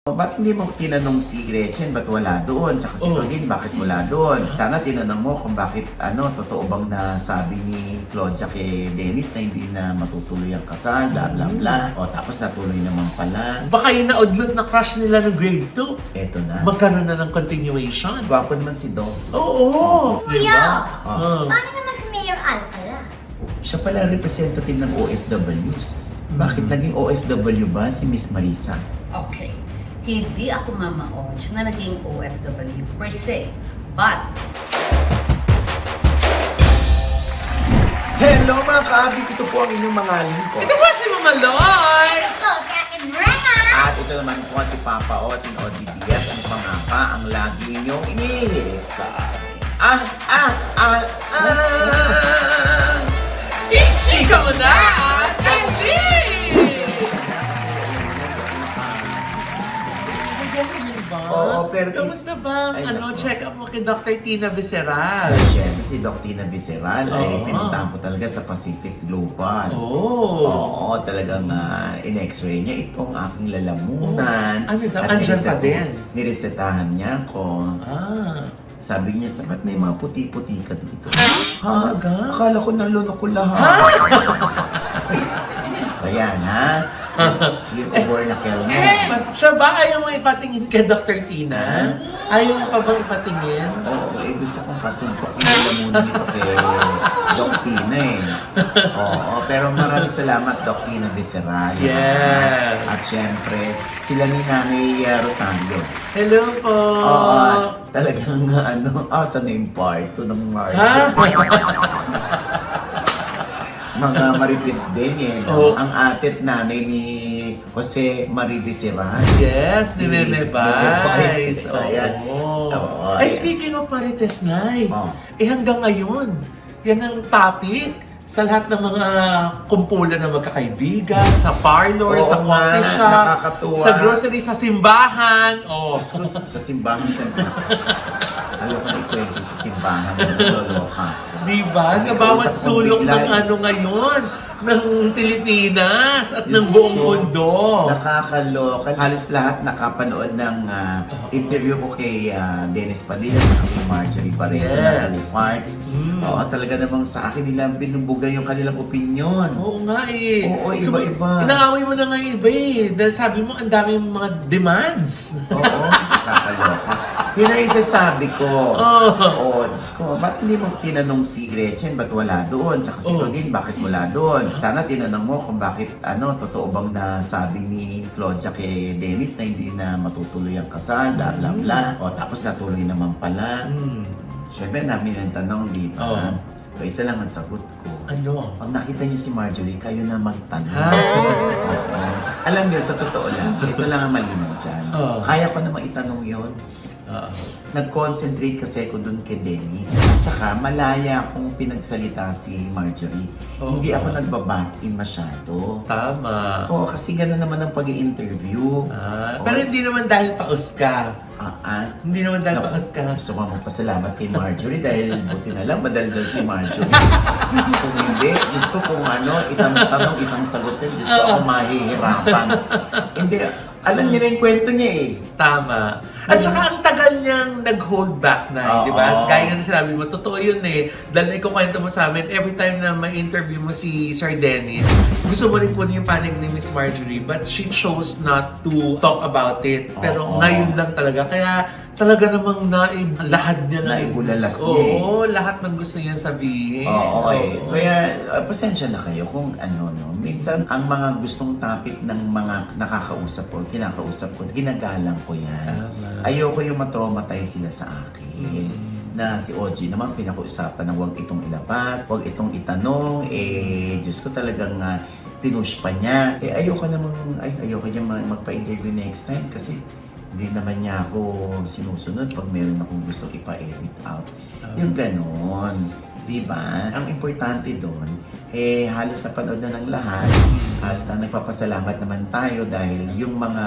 Ba't hindi mo tinanong si Gretchen, ba't wala doon? Tsaka si Claudine, bakit wala doon? Sana tinanong mo kung bakit, totoo bang nasabi ni Claudia kay Dennis na hindi na matutuloy ang kasal, bla bla bla. O tapos natuloy naman pala. Baka yung naudlot na crush nila ng grade 2. Eto na. Magkaroon na ng continuation. Gwapo naman si Dong. Oo! Kuya, Oh. paano naman si Mayor Alcala? Siya pala representative ng OFWs. Bakit naging OFW ba si Miss Marisa? Okay, hindi ako mama-oj na naging OFW per se, but Hello mga kaabit! Ito po ang inyong mga lingkod. Ito ba si Mama Loy? Ito, si Ate Brenna! At ito naman po si Papa O, si Odi Diaz, ang pangapa, ang lagi niyong inihirit sa akin. Chika mo na! Candy! Oo, pero- Kamusta ba Ay, ang naku. check up mo kay Dr. Tina Visceral? Siyempre, si Doc Tina Visceral ay Oo. pinuntahan ko talaga sa Pacific Global. Oh. Oo, talagang in-x-ray niya itong aking lalamunan. Oh. Ano daw? At Andyan pa nireseta- din? Niresetahan niya ako. Ah. Sabi niya, ba't may mga puti-puti ka dito? Talaga? Akala ko nalunok ko lahat. Ayan, ha? Yung overnakel mo. Siya ba ayaw mo ipatingin kay Dr. Tina? Ayaw mo pa bang ipatingin? Oo, gusto kong pasuntok yung lalamunan nito kay Doc Tina eh. Oo, pero maraming salamat Doc Tina Visceral. Yes. At syempre, sila ni Nanay Rosario. Hello po! Oo, talagang sa main part to ng March. Ha? Mga Marites din eh. Oo. Ang atit nanay ni Jose Marie Visceral. Yes, si Nene Nene Vice. Vice. Ayan. Oo. Oo, Ay, ayan. speaking of Marites Night, Oh. hanggang ngayon, yan ang topic sa lahat ng mga kumpulan na magkakaibigan, sa parlor, Oo sa nga, coffee shop, nakakatuwa. sa grocery, sa simbahan. Oh. Sa simbahan ka na. Ayaw ko na ikwento sa simbahan na naloloka. Diba? Kasi Sa bawat kausap kong sulok bigla ng eh. ngayon, ng Pilipinas at ng Diyos buong ko, mundo. Nakakaloka. Halos lahat nakapanood ng interview ko kay Dennis Padilla sa kay Marjorie Barreto Yes. na Natalie Parts. Mm. Oo, talaga namang sa akin nila binubuga yung kanilang opinion. Oo nga eh. Oo, iba-iba. Inaaway mo na nga yung iba eh. Dahil sabi mo, ang dami mga demands. Oo, nakakaloka. Yun ang isasabi ko. Oo, Diyos ko, ba't hindi mo tinanong si Gretchen, ba't wala doon? Tsaka si Claudine, bakit wala doon? Sana tinanong mo kung bakit, totoo bang nasabi ni Claudia kay Dennis na hindi na matutuloy ang kasal, bla bla bla. O tapos natuloy naman pala. Hmm. Siyempre namin ang tanong, di ba? Oo. So, isa lang ang sagot ko. Ano? Pag nakita niyo si Marjorie, kayo na magtanong. Ha? Oo. Alam niyo, sa totoo lang, ito lang ang malinaw dyan. Oo. Kaya ko naman itanong yon. Nag-concentrate kasi ako dun kay Dennis. Tsaka malaya akong pinagsalita si Marjorie. Oo. Hindi ako nagbabatin masyado. Tama. Oo, kasi gano'n naman ang pag-i-interview. Pero hindi naman dahil paus ka. Hindi naman dahil Naku, paus ka. Gusto ko magpasalamat kay Marjorie dahil buti na lang madaldal si Marjorie. Kung hindi, Diyos ko kung isang tanong, isang sagutin, Diyos ko ako mahihirapan. Hindi, alam niya na yung kwento niya eh. Tama. At saka ang tagal niyang nag-hold back na, di ba? Oo. Gaya nga na sinabi mo, totoo yun eh. Dahil ikukwento mo sa amin, every time na may interview mo si Sir Dennis, gusto mo rin kunin yung panig ni Miss Marjorie, but she chose not to talk about it. Pero Oo. ngayon lang talaga. Kaya talaga namang lahat niya na. Naibulalas niya eh. Oo, lahat ng gusto niya sabihin. Oo, eh. Oo. Kaya, pasensya na kayo kung no. Minsan, ang mga gustong topic ng mga nakakausap ko, kinakausap ko, ginagalang ko yan. Tama. Ayoko yung matraumatize sila sa akin. Na si OG naman pinag-uusapan na huwag itong ilabas, huwag itong itanong, Diyos ko talagang pinush pa niya. Ayoko niya magpa-interview next time kasi hindi naman niya ako sinusunod pag meron akong gusto ipa-edit out. Yung ganon. Di ba? Ang importante doon, halos napanood na ng lahat at nagpapasalamat naman tayo dahil yung mga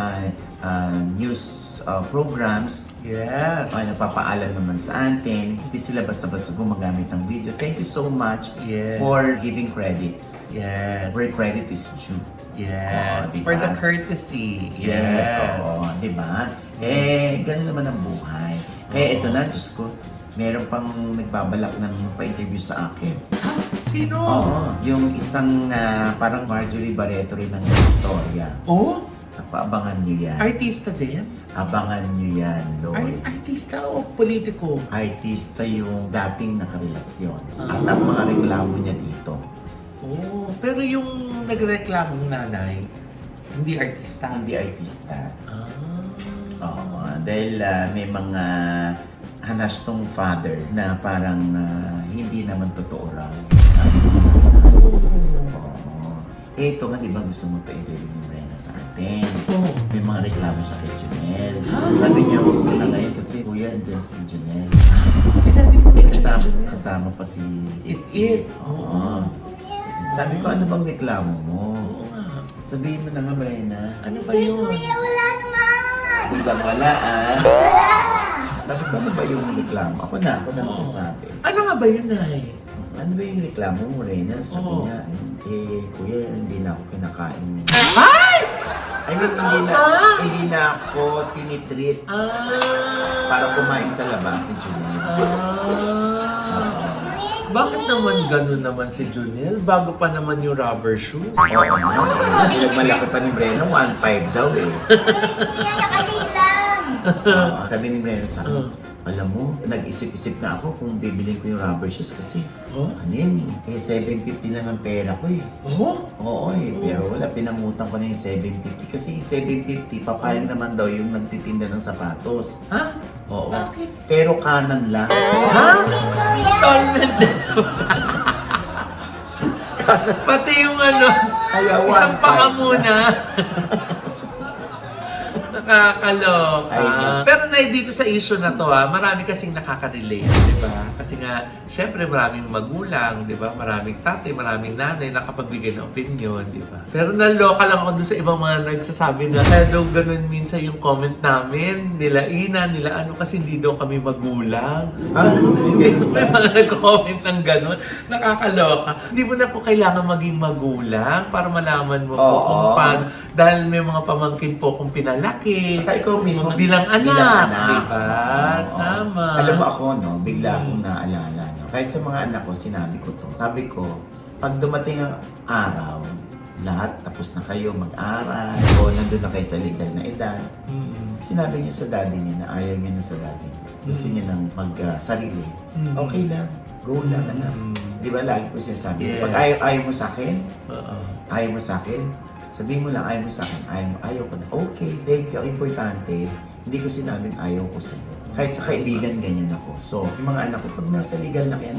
news programs Yes. ay nagpapaalam naman sa atin, hindi sila basta-basta gumagamit ng video. Thank you so much Yes. for giving credits. Yes. Where credit is due. Yes. Oo, diba? For the courtesy. Yes, oo, di ba? Ganun naman ang buhay. Ito na, Diyos ko, meron pang nagbabalak ng pa-interview sa akin. Sino? Oo, yung isang parang Marjorie Barreto rin ng istorya. Oh? Ako, abangan nyo yan. Artista din? Abangan nyo yan, Lord. Artista o politiko? Artista yung dating nakarelasyon. At ang mga reklamo niya dito, Oh, pero yung nagreklamong nanay, hindi artista. hindi artista. Ah. Oo, dahil may mga hanas tong father na parang hindi naman totoo raw. Oo. Ito nga, di ba gusto mo pa-interview ni Brenna sa atin? Oh. May mga reklamo siya kay Junel. Sabi niya, huwag mo na ngayon kasi kuya, andyan si Junel. Kasama pa si It. Oo. Sabi ko, ano bang reklamo mo? Oo nga. Sabihin mo na nga, Brenna. Ano ba Hindi, yun? kuya, wala naman. Biglang wala, Wala. Sabi ko, ano ba yung reklamo? Ako na magsasabi. Ano nga ba yun, Nay? Ano ba yung reklamo mo, Reyna? Sabi Oo. niya, kuya, hindi na ako kinakain. Ay! I mean, hindi na ako tinitreat para kumain sa labas ni Junel. Bakit naman ganun naman si Junel? Bago pa naman yung rubber shoes. Oo, malaki pa ni Brenna, 1.5 daw eh. Kuya, nakasilang. Sabi ni Brenna sa akin, alam mo, nag-isip-isip na ako kung bibilin ko yung rubber shoes kasi ano yun eh, 750 na ng pera ko eh. Oh? Oo eh, pero wala, pinangutang ko na yung 750 kasi yung 750, papayag naman daw yung nagtitinda ng sapatos. Ha? Oo. Bakit? Pero kanan lang. Ha? Installment din. Pati yung ano, Kaya isang 1.5 paka na. muna. Nakakaloka. Ay, no. Pero na dito sa issue na to marami kasing nakaka-relate, di ba? Kasi nga, syempre maraming magulang, di ba? Maraming tatay, maraming nanay nakapagbigay ng opinion, di ba? Pero naloka lang ako dun sa ibang mga nagsasabi na kaya daw ganun minsan yung comment namin, nila Ina, nila ano, kasi hindi daw kami magulang. Hindi. May mga nag-comment ng ganun. Nakakaloka. Hindi mo na po kailangan maging magulang para malaman mo po Oo. kung paano. Dahil may mga pamangkin po kung pinalaki. Saka ikaw mismo, Bilang anak. bilang anak. Diba? Oo. Tama. Alam mo ako, no, bigla akong naalala. No? Kahit sa mga anak ko, sinabi ko to. Sabi ko, pag dumating ang araw, lahat tapos na kayo mag-aral o nandun na kayo sa legal na edad, sinabi niyo sa daddy niya na ayaw niya na sa daddy niya. Gusto niya nang mag-sarili. Okay lang. Go lang, anak. Di ba lagi ko sinasabi? Yes. Pag ayaw mo sa akin, Oo. ayaw mo sa akin, sabihin mo lang, ayaw mo sa akin, ayaw ko na. Okay, thank you. Ang importante, hindi ko sinabing ayaw ko sa'yo. Kahit sa kaibigan, ganyan ako. So, yung mga anak ko, pag nasa legal na kayo,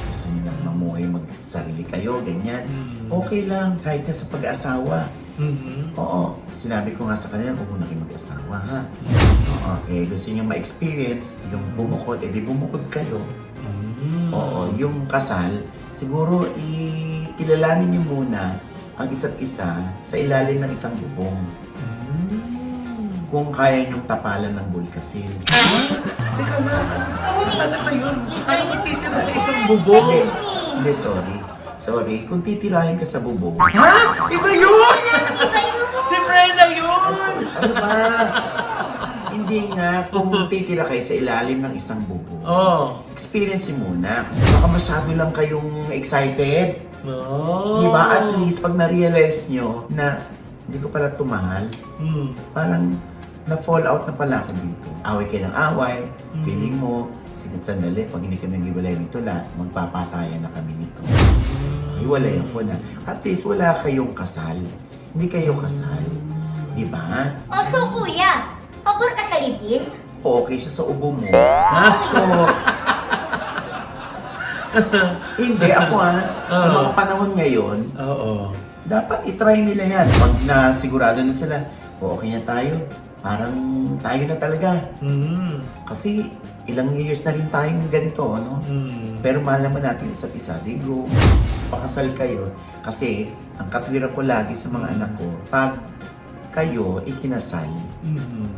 gusto niyo na mamuhay, magsarili kayo, ganyan. Okay lang, kahit na sa pag-asawa. Oo, sinabi ko nga sa kanila, huwag muna kayo mag-asawa, ha? Oo, gusto niyo ma-experience, yung bumukod, di bumukod kayo. Oo, yung kasal, siguro kilalanin niyo muna ang isa't isa sa ilalim ng isang bubong. Kung kaya niyong tapalan ng bulkasil. Teka lang. Ano ka yun? Ano ka titira sa isang bubong? Hindi, sorry. Sorry, kung titirahin ka sa bubong. Ha? Iba yun! Si Brenna yun! Ano ba? Hindi nga, kung titira kayo sa ilalim ng isang bubong. Oh. Experience muna, kasi baka masyado lang kayong excited. Oh. Diba? At least, pag na-realize nyo na hindi ko pala tumahal, parang na-fall out na pala ako dito. Away kayo ng away, feeling mo, sandali, pag hindi kami nag-iwalay nito lahat, magpapatayan na kami nito. Iwalayan ko na. At least, wala kayong kasal. Hindi kayo kasal. Diba? O, so kuya, pabor ka sa libil? Okay siya sa ubo mo. Ha? So, hindi, ako sa mga panahon ngayon, Oo. dapat itry nila yan. Pag nasigurado na sila, okay na tayo, parang tayo na talaga. Mm. Kasi ilang years na rin tayong ganito, ano? Mm. Pero mahal naman natin isa't isa. Di go, pakasal kayo. Kasi ang katwiran ko lagi sa mga anak ko, pag kayo ikinasal, Mm.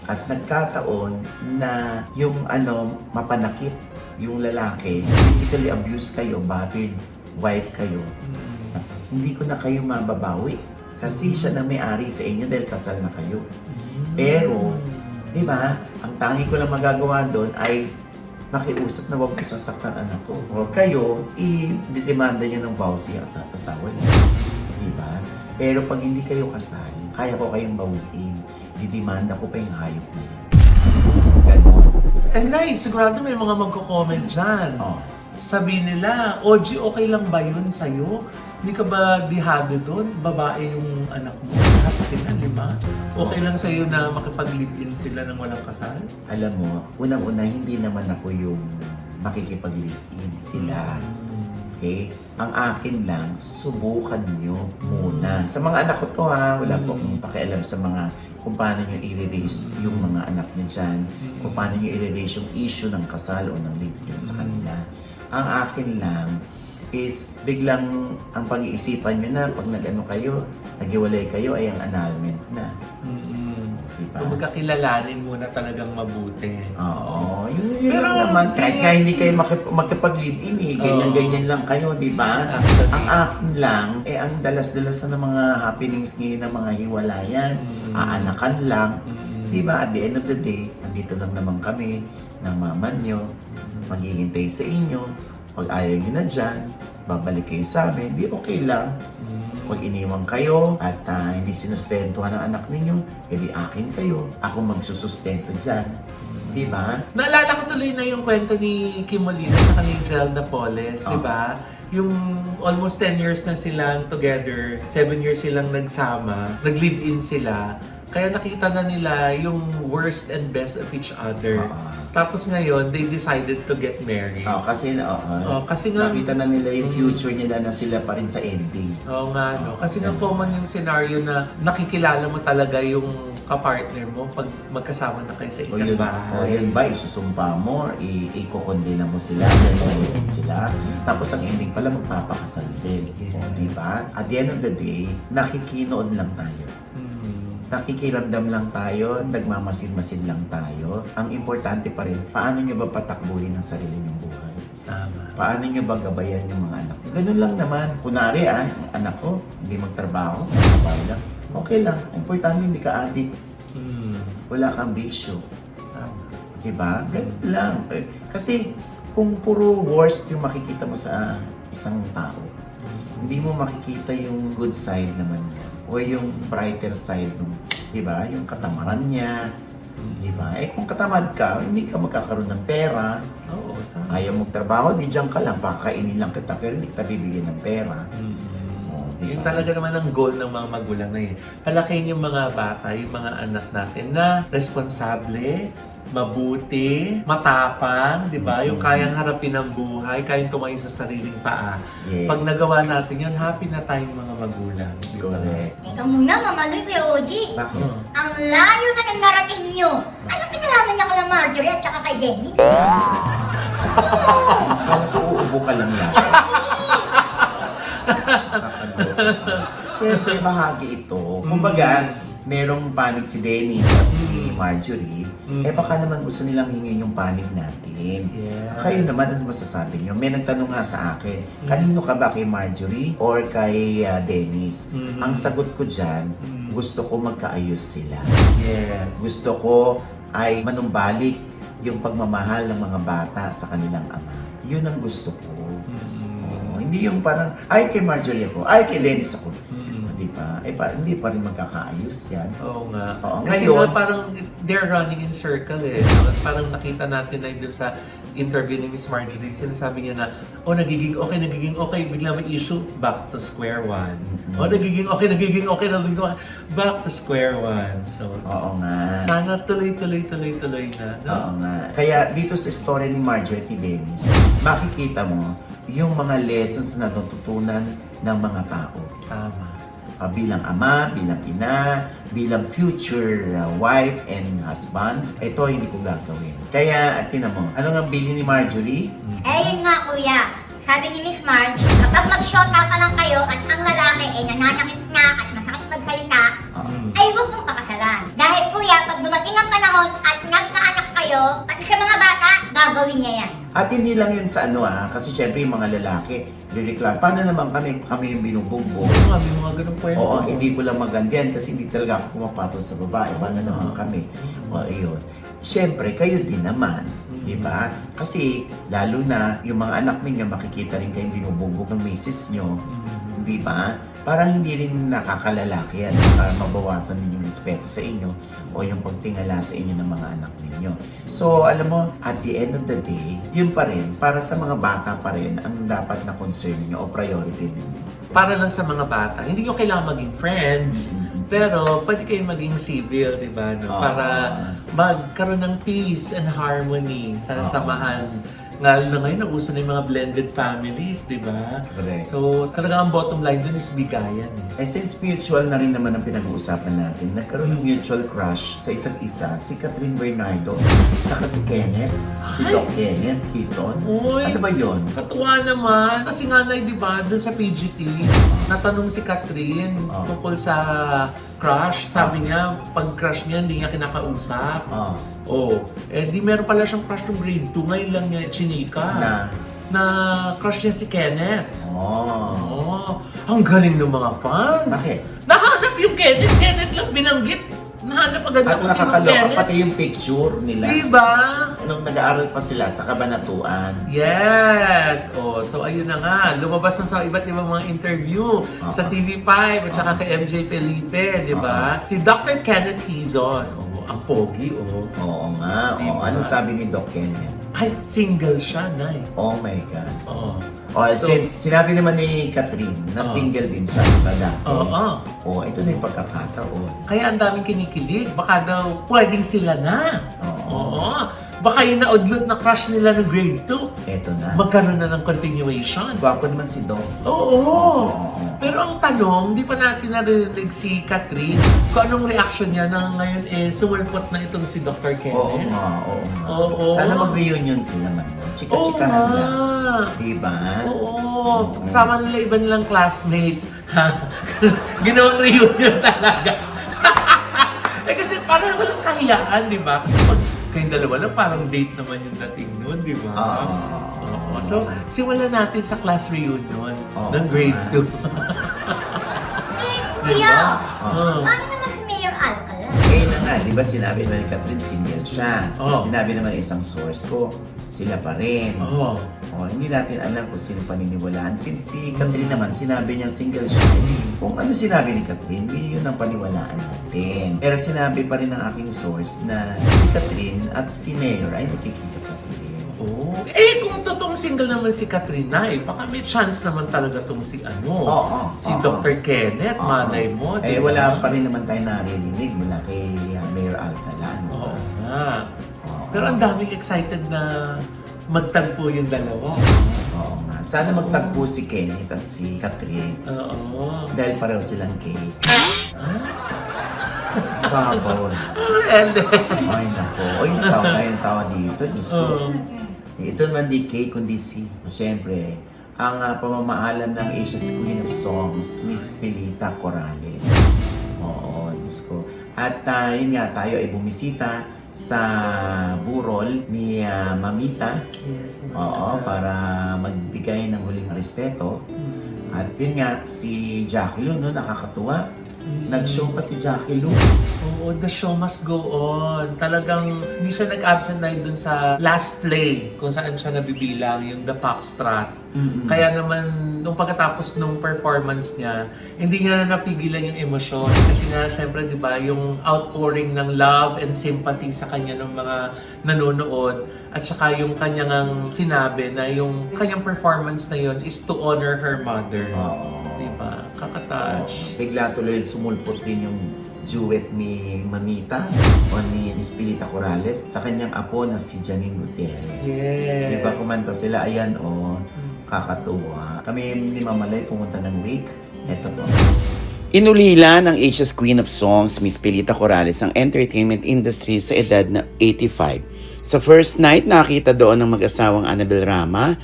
at nagkataon na yung mapanakit yung lalaki, physically abuse kayo, battered wife kayo, Mm. hindi ko na kayo mababawi. Kasi siya na may-ari sa inyo dahil kasal na kayo. Pero, di ba, ang tangi ko lang magagawa doon ay makiusap na huwag sasaktan anak ko. O kayo, i-demanda nyo ng vowsy at asawa niyo. Di ba? Pero pag hindi kayo kasal, kaya ko kayong bawiin. Didemanda ko pa yung hayop na yan. Ganon. And guys, sigurado may mga magko-comment dyan. Oh. Sabi nila, OG, okay lang ba yun sa'yo? Hindi ka ba dihado doon? Babae yung anak mo? Lahat sila, 5? Okay lang sa'yo na makipag-live-in sila nang walang kasal? Alam mo, unang-una, hindi naman ako yung makikipag-live-in sila. Okay? Ang akin lang, subukan nyo muna. Sa mga anak ko to ha, wala po akong pakialam sa mga kung paano nyo i-raise yung mga anak nyo dyan, kung paano nyo i-raise yung issue ng kasal o ng live-in sa kanila. Ang akin lang is biglang ang pag-iisipan nyo na pag nag-ano kayo, naghiwalay kayo ay ang annulment na. Diba? Kung magkakilalanin muna talagang mabuti. Oo, yun Pero, lang naman. Kahit nga hindi kayo makipag-live-in eh. Ganyan-ganyan lang kayo, di ba? Actually. Ang akin lang, ang dalas-dalas na ng mga happenings ngayon ng mga hiwalayan, aanakan lang. Di ba? At the end of the day, andito lang naman kami ng mama nyo, maghihintay sa inyo. Pag ayaw nyo na dyan, babalik kayo sa amin, di okay lang. Pag iniwan kayo at hindi sinustentuhan ng anak ninyo, edi akin kayo. Ako magsusustento dyan. Di ba? Naalala ko tuloy na yung kwento ni Kim Molina sa ni Gerald Napoles, di ba? Yung almost 10 years na silang together, 7 years silang nagsama, nag-live-in sila. Kaya nakita na nila yung worst and best of each other. Tapos ngayon, they decided to get married. Kasi kasi nga, nakita na nila yung future nila na sila pa rin sa ending. oo nga, no? Kasi nga common yung scenario na nakikilala mo talaga yung kapartner mo pag magkasama na kayo sa O isang yun, bahay. yun ba, isusumpa mo, ikukondena mo sila, nalilipin sila. Tapos ang ending pala, magpapakasal din. Yeah. O, diba? At the end of the day, nakikinood lang tayo. Nakikiramdam lang tayo, nagmamasid-masid lang tayo. Ang importante pa rin, paano nyo ba patakbuhin ang sarili nyong buhay? Tama. Paano nyo ba gabayan yung mga anak nyo? Ganun lang naman. Kunwari yung anak ko, hindi magtrabaho, trabaho lang. Okay lang. Ang importante, hindi ka addict. Wala kang bisyo. Tama. Diba? Ganun lang. Kasi kung puro worst yung makikita mo sa isang tao, hindi mo makikita yung good side naman niya o yung brighter side nung, di ba? Yung katamaran niya, di ba? Kung katamad ka, hindi ka magkakaroon ng pera. Oo, tama. Ayaw mong trabaho, di dyan ka lang, pakakainin lang kita, pero hindi kita bibigyan ng pera. Diba? Yun talaga naman ang goal ng mga magulang na yun. Palakihin yung mga bata, yung mga anak natin na responsable, mabuti, matapang, di ba? Yung kayang harapin ang buhay, kayang tumayo sa sariling paa. Yes. Pag nagawa natin yun, happy na tayong mga magulang. Di ba? Correct. Ikaw muna, Mama Luy, Kuya Oji. Bakit? Ang layo na ng narating nyo. Ano pinalaman niya kala Marjorie at saka kay Dennis? Akala ko uubo ka lang yan. Siyempre, bahagi ito. Kumbaga, merong panig si Dennis at si Marjorie. Baka naman gusto nilang hingin yung panig natin. Yeah. Kayo naman, ano masasabi niyo? May nagtanong nga sa akin, kanino ka ba, kay Marjorie or kay Dennis? Ang sagot ko dyan, gusto ko magkaayos sila. Yes. Gusto ko ay manumbalik yung pagmamahal ng mga bata sa kanilang ama. Yun ang gusto ko. Hindi yung parang, ay kay Marjorie ako, ay kay Dennis ako. Di ba? Hindi pa rin magkakaayos yan. Oo nga. Oo, Kasi ngayon- nga parang they're running in circle eh. Parang nakita natin na dun sa interview ni Miss Marjorie, sinasabi niya na, nagiging okay, bigla may issue, back to square one. Nagiging okay, back to square one. So, Oo nga. sana tuloy na. No? Oo nga. Kaya dito sa story ni Marjorie at ni Dennis, makikita mo yung mga lessons na natutunan ng mga tao. Tama. bilang ama, bilang ina, bilang future wife and husband, ito hindi ko gagawin. Kaya, tinan mo, ano nga bili ni Marjorie? Eh, yun nga kuya. Sabi ni Miss Marge, kapag mag-shota pa lang kayo at ang lalaki ay nananakit nga at masakit magsalita, ay huwag mong pakasalan. Dahil kuya, pag dumating ang panahon at nagkaanak kayo, pati sa mga bata, gagawin niya yan. At hindi lang yan sa kasi syempre yung mga lalaki, reklamo. Paano naman kami yung binubugbog? Oo nga, may mga ganun kwento. Oo, hindi ko lang magandyan kasi hindi talaga ako pumapatol sa babae. Paano naman kami? O, ayun. Siyempre, kayo din naman. Di ba? Kasi, lalo na, yung mga anak ninyo, makikita rin kayong binubugbog ng misis nyo. Di ba? Parang hindi rin nakakalalaki yan para mabawasan din yung respeto sa inyo o yung pagtingala sa inyo ng mga anak ninyo. So, alam mo, at the end of the day, yun pa rin, para sa mga bata pa rin, ang dapat na concern niyo o priority ninyo. Para lang sa mga bata, hindi nyo kailangan maging friends. Pero pwede kayong maging civil, di ba? No? Para magkaroon ng peace and harmony sa samahan. Lalo na ngayon, nauso na yung mga blended families, di ba? Correct. So, talaga ang bottom line dun is bigayan. Eh, since mutual na rin naman ang pinag-uusapan natin, nagkaroon ng mutual crush sa isa't isa, si Catherine Bernardo, saka si Kenneth, si Doc Kenneth Hison. Uy! Ano ba yun? Katuwa naman. Kasi nga na, di ba, dun sa PGT, natanong si Catherine tungkol sa crush. Sabi niya, pag crush niya, hindi niya kinakausap. Di meron pala siyang crush ng grade 2. Ngayon lang niya chinika. Na crush niya si Kenneth. Ang galing ng mga fans. Bakit? Nahanap yung Kenneth. Kenneth lang binanggit. Nahanap agad At ako si nakakaloka Kenneth. pati yung picture nila. Diba? Nung nag-aaral pa sila sa Kabanatuan. Yes! So ayun na nga, lumabas na sa iba't ibang mga interview sa TV5 at saka kay MJ Felipe, di ba? Si Dr. Kenneth Hizon, ang pogi, Oo nga. Diba? Ano sabi ni Doc Kenneth? Ay, single siya, Nay. Oh my God. So, Since sinabi naman ni Catherine na single din siya pala. Ito na yung pagkakataon. Kaya ang daming kinikilig. Baka daw pwedeng sila na. Baka yung naudlot na crush nila ng grade 2. Eto na. Magkaroon na ng continuation. Gwapo naman si Doc. Oo. Pero ang tanong, di pa natin narinig si Catherine kung anong reaction niya na ngayon sumulpot na itong si Dr. Kenneth. Oo. Sana mag-reunion sila man. Chika-chikahan lang. Diba? Oo. Sama nila iba nilang classmates. Ginawang reunion talaga. Kasi parang walang kahiyaan, di ba? Kasi pag kayong dalawa lang, parang date naman yung dating nun, di ba? So, simulan natin sa class reunion ng grade 2. Kuya, paano naman si Mayor Alcala? Na nga, di ba sinabi naman ni Catherine single siya. Sinabi naman isang source ko, sila pa rin. Hindi natin alam kung sino paniniwalaan. Since si Catherine naman, sinabi niya single siya. Kung ano sinabi ni Catherine, hindi yun ang paniwalaan natin. Pero sinabi pa rin ng aking source na si Catherine at si Mayor ay nakikita pa rin. Kung totoong single naman si Catherine na baka may chance naman talaga tong si si Dr. Kenneth, malay mo. Wala pa rin naman tayo naririnig mula kay Mayor Alcala. Pero ang daming excited na magtagpo yung dalawa. Sana magtagpo si Kenneth at si Catherine. Dahil pareho silang gay. Babaw. Ay, nako. Yung tao dito, Diyos ko. Ito naman di K, kundi si. Siyempre, ang pamamaalam ng Asia's Queen of Songs, Miss Pilita Corrales. Diyos ko. At yun nga, tayo ay bumisita sa burol ni Mamita. Yes, para magbigay ng huling respeto. At yun nga, si Jackie Lu, nakakatuwa. Nag-show pa si Jackie Lu. The show must go on. Talagang hindi siya nag-absent na dun sa last play kung saan siya nabibilang, yung The Foxtrot. Kaya naman, nung pagkatapos nung performance niya, hindi niya na napigilan yung emosyon. Kasi nga, syempre, di ba, yung outpouring ng love and sympathy sa kanya ng mga nanonood. At saka yung kanyang sinabi na yung kanyang performance na yun is to honor her mother. Di ba? Kakatouch. Bigla tuloy sumulpot din yung duet ni Mamita o ni Miss Pilita Corrales sa kanyang apo na si Janine Gutierrez. Yes. Di ba kumanta sila? Ayan, kakatuwa. Kami ni Mamalay pumunta ng wake. Ito po. Inulila ng Asia's Queen of Songs, Miss Pilita Corrales, ang entertainment industry sa edad na 85. Sa first night, nakita doon ng mag-asawang Annabel Rama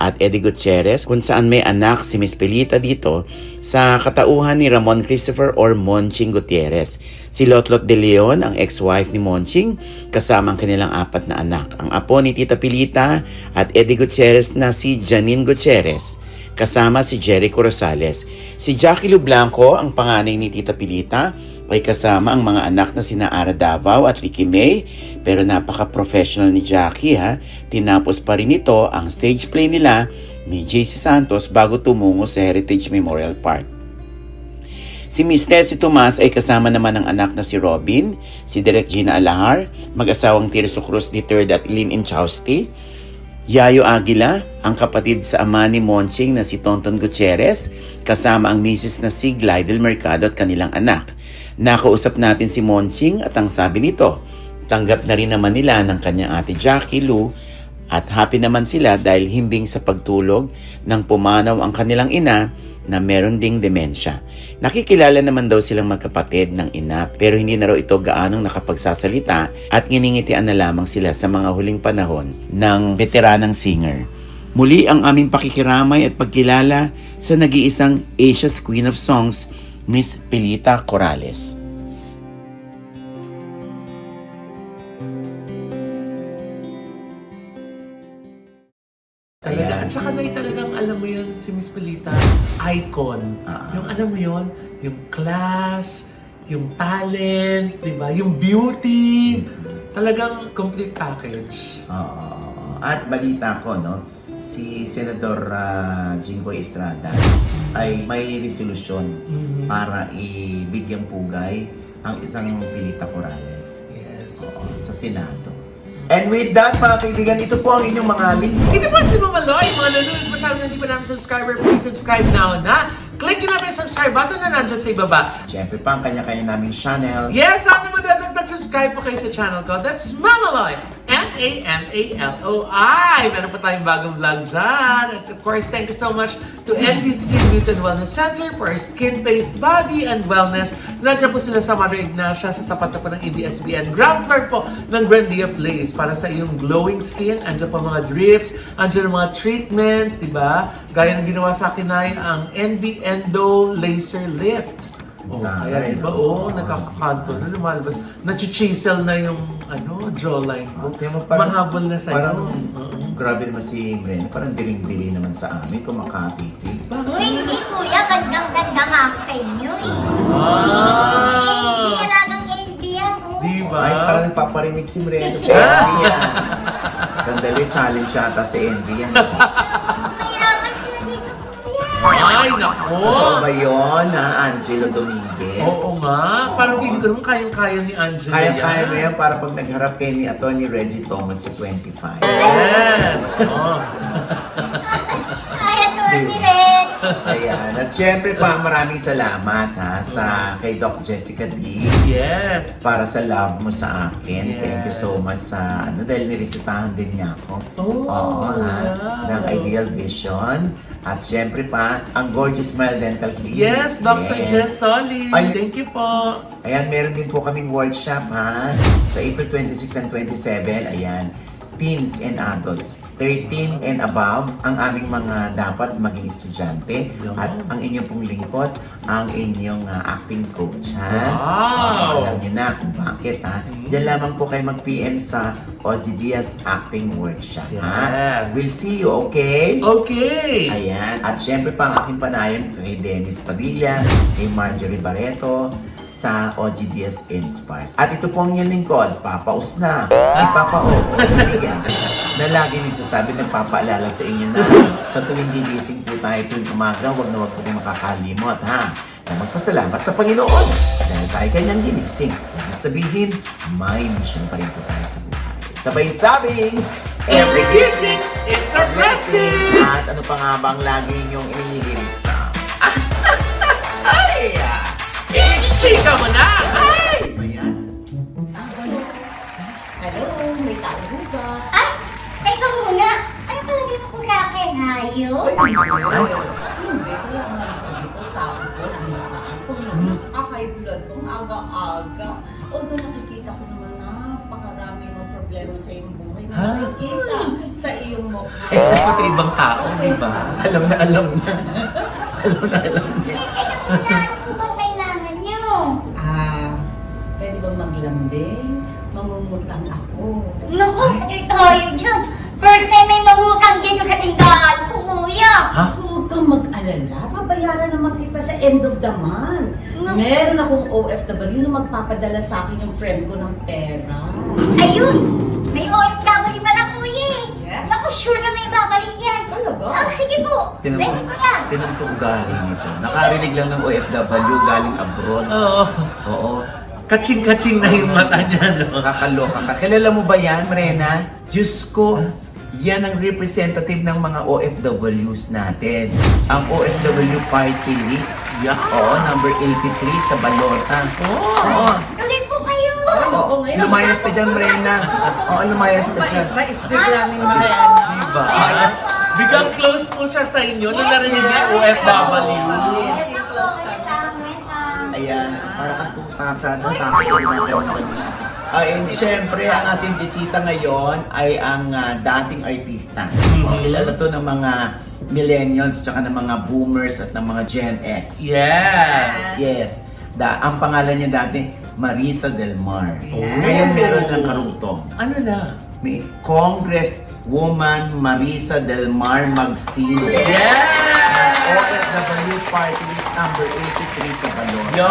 at Eddie Gutierrez kung saan may anak si Miss Pilita dito sa katauhan ni Ramon Christopher or Monching Gutierrez. Si Lotlot de Leon, ang ex-wife ni Monching, kasama ang kanilang 4 na anak. Ang apo ni Tita Pilita at Eddie Gutierrez na si Janine Gutierrez, kasama si Jericho Rosales. Si Jackie Lu Blanco, ang panganay ni Tita Pilita, ay kasama ang mga anak na sina Ara Davao at Ricky May. Pero napaka-professional ni Jackie ha. Tinapos pa rin ito ang stage play nila ni JC Santos bago tumungo sa Heritage Memorial Park. Si Miss Tessie Tomas ay kasama naman ng anak na si Robin, si Direk Gina Alahar, mag-asawang Tirso Cruz III at Lynn Inchausti, Yayo Aguila, ang kapatid sa ama ni Monching na si Tonton Gutierrez, kasama ang misis na si Glidel Mercado at kanilang anak. Nakausap natin si Monching at ang sabi nito, tanggap na rin naman nila ng kanyang ate Jackie Lu at happy naman sila dahil himbing sa pagtulog nang pumanaw ang kanilang ina na meron ding demensya. Nakikilala naman daw silang magkapatid ng ina pero hindi na raw ito gaanong nakapagsasalita at nginingitian na lamang sila sa mga huling panahon ng veteranang singer. Muli ang aming pakikiramay at pagkilala sa nag-iisang Asia's Queen of Songs, Miss Pilita Corrales. Talaga. At saka na talagang alam mo yun, si Miss Pilita, icon. Yung alam mo yun, yung class, yung talent, di ba? Yung beauty. Talagang complete package. Oo. At balita ko, no? Si Senador Jinggoy Estrada ay may resolusyon para ibigyang pugay ang isang Pilita Corrales. Yes. Oo, sa Senado. And with that, mga kaibigan, ito po ang inyong mga link. Hindi po si Mama Loy, mga nanonood po sa amin na hindi pa namin subscriber, please subscribe now na. Click nyo na yung subscribe button na nandun sa ibaba. Siyempre pa ang kanya-kanya naming channel. Yes, sana mo nag-subscribe po kayo sa channel ko. That's Mama Loy. M-A-M-A-L-O-I. Meron pa tayong bagong vlog dyan. And of course, thank you so much to NB Skin Beauty and Wellness Center for skin, face, body, and wellness. Nandiyan po sila sa Mother Ignacia sa tapat na po ng ABS-CBN. Ground floor po ng Grandia Place para sa iyong glowing skin. Andiyan po mga drips, andiyan mga treatments, di ba? Gaya ng ginawa sa akin ay ang NB Endo Laser Lift. Kaya diba, nagkakakanto na lumalabas. Nachi-chisel na yung jawline ko. Mahabol na sa'yo. Parang, grabe naman si Bren. Parang diring-diri naman sa amin kung makapitig. Uy, hindi kuya, gandang-ganda nga ako sa inyo eh. Hindi ka lang AV yan, oh. Diba? Ay, parang nagpaparinig si Bren sa Envy yan. Sandali, challenge yata sa Envy yan. Mahirapan sila dito, kuya. Ay, nako! Totoo ba yun, Angelo Dominguez? Oo nga. Parang hindi ko naman kayang-kaya ni Angela Kaya mo yan para pag nagharap kayo ni Atty. Reggie Thomas sa 25. Yes! Kaya tuwan ni Red. Ayan. At syempre pa, maraming salamat sa kay Doc Jessica D. Yes! Para sa love mo sa akin. Yes. Thank you so much sa dahil niresitahan din niya ako. Oh, Oo, wow. ng Ideal Vision. At syempre pa, ang Gorgeous Smile Dental Clinic. Yes, Dr. Jess Solid. Ay. Thank you po. Ayan, meron din po kaming workshop sa April 26 and 27. Ayan, teens and adults. 13 and above ang aming mga dapat maging estudyante. Yun. At ang inyong pong lingkod, ang inyong acting coach. Wow! Alam niyo na kung bakit. Diyan lamang po kayo mag-PM sa OG Diaz Acting Workshop. Yes. We'll see you, okay? Okay! Ayan. At syempre pa ang aking panayam kay Dennis Padilla, kay Marjorie Barreto, sa OG Diaz Inspires. At ito po ang inyong lingkod, Papa Usna, si Papa O, Diaz, na lagi nagsasabi, nagpapaalala sa inyo na sa tuwing gigising po tayo tuwing umaga, huwag na huwag po rin makakalimot, na magpasalamat sa Panginoon dahil tayo kanyang ginising. Ibig sabihin, may mission pa rin po tayo sa buhay. Sabay-sabing, every gising is a blessing! At ano pa nga bang lagi ninyong inihirit sa... Ay! Chika mo na! Ay! Ayan. Hello, may tao ba? Ay, teka muna. Ano palagay mo po sa akin, hayop? Hindi, kaya nga sabi ko, tao ko, ang nakakapong high blood kung aga-aga. Although nakikita ko naman napakarami mga problema sa iyong buhay na Ha? nakikita sa iyong mukha. Sa ibang tao, di ba? Alam na alam niya. Alam na alam niya. Ano po bang kailangan nyo? Pwede bang maglambing? Mamumutang ako. Naku, patay tayo dyan. First time may mangutang dito sa tindahan ko, kuya. Ha? Huwag kang mag-alala. Babayaran naman kita sa end of the month. No. Meron akong OFW na magpapadala sa akin yung friend ko ng pera. Ayun, may OFW pala, kuya eh. Yes. Naku, sure na may babalik yan. Talaga? Sige po. Ready ko yan. Pinantong galing ito. Nakarinig lang ng OFW galing abroad. Oo. Oo. Kaching-kaching na yung mata niya, no? Kakaloka ka. Kilala mo ba yan, Marena? Diyos ko, yan ang representative ng mga OFWs natin. Ang OFW party list. Yeah. Oo, number 83 sa Balota. Oo. Tuloy po kayo. Oo. Lumayas ka dyan, Marena. Oo, lumayas ka dyan. Biglaming Mariana. Diba? Biglang close mo siya sa inyo nung narinig niya OFW. Ayan, para kang tutasan ng kakasal na gawin. And syempre, ang ating bisita ngayon ay ang dating artista. Kilala to ng mga millennials, tsaka ng mga boomers at ng mga Gen X. Yes! Yes. Ang pangalan niya dati, Marisa Del Mar. Oh. Ngayon meron ng karugtong. Ano na? May Congresswoman Marisa Del Mar Magsino. Yes! OFW Party List number 83 sa Balon. Yo!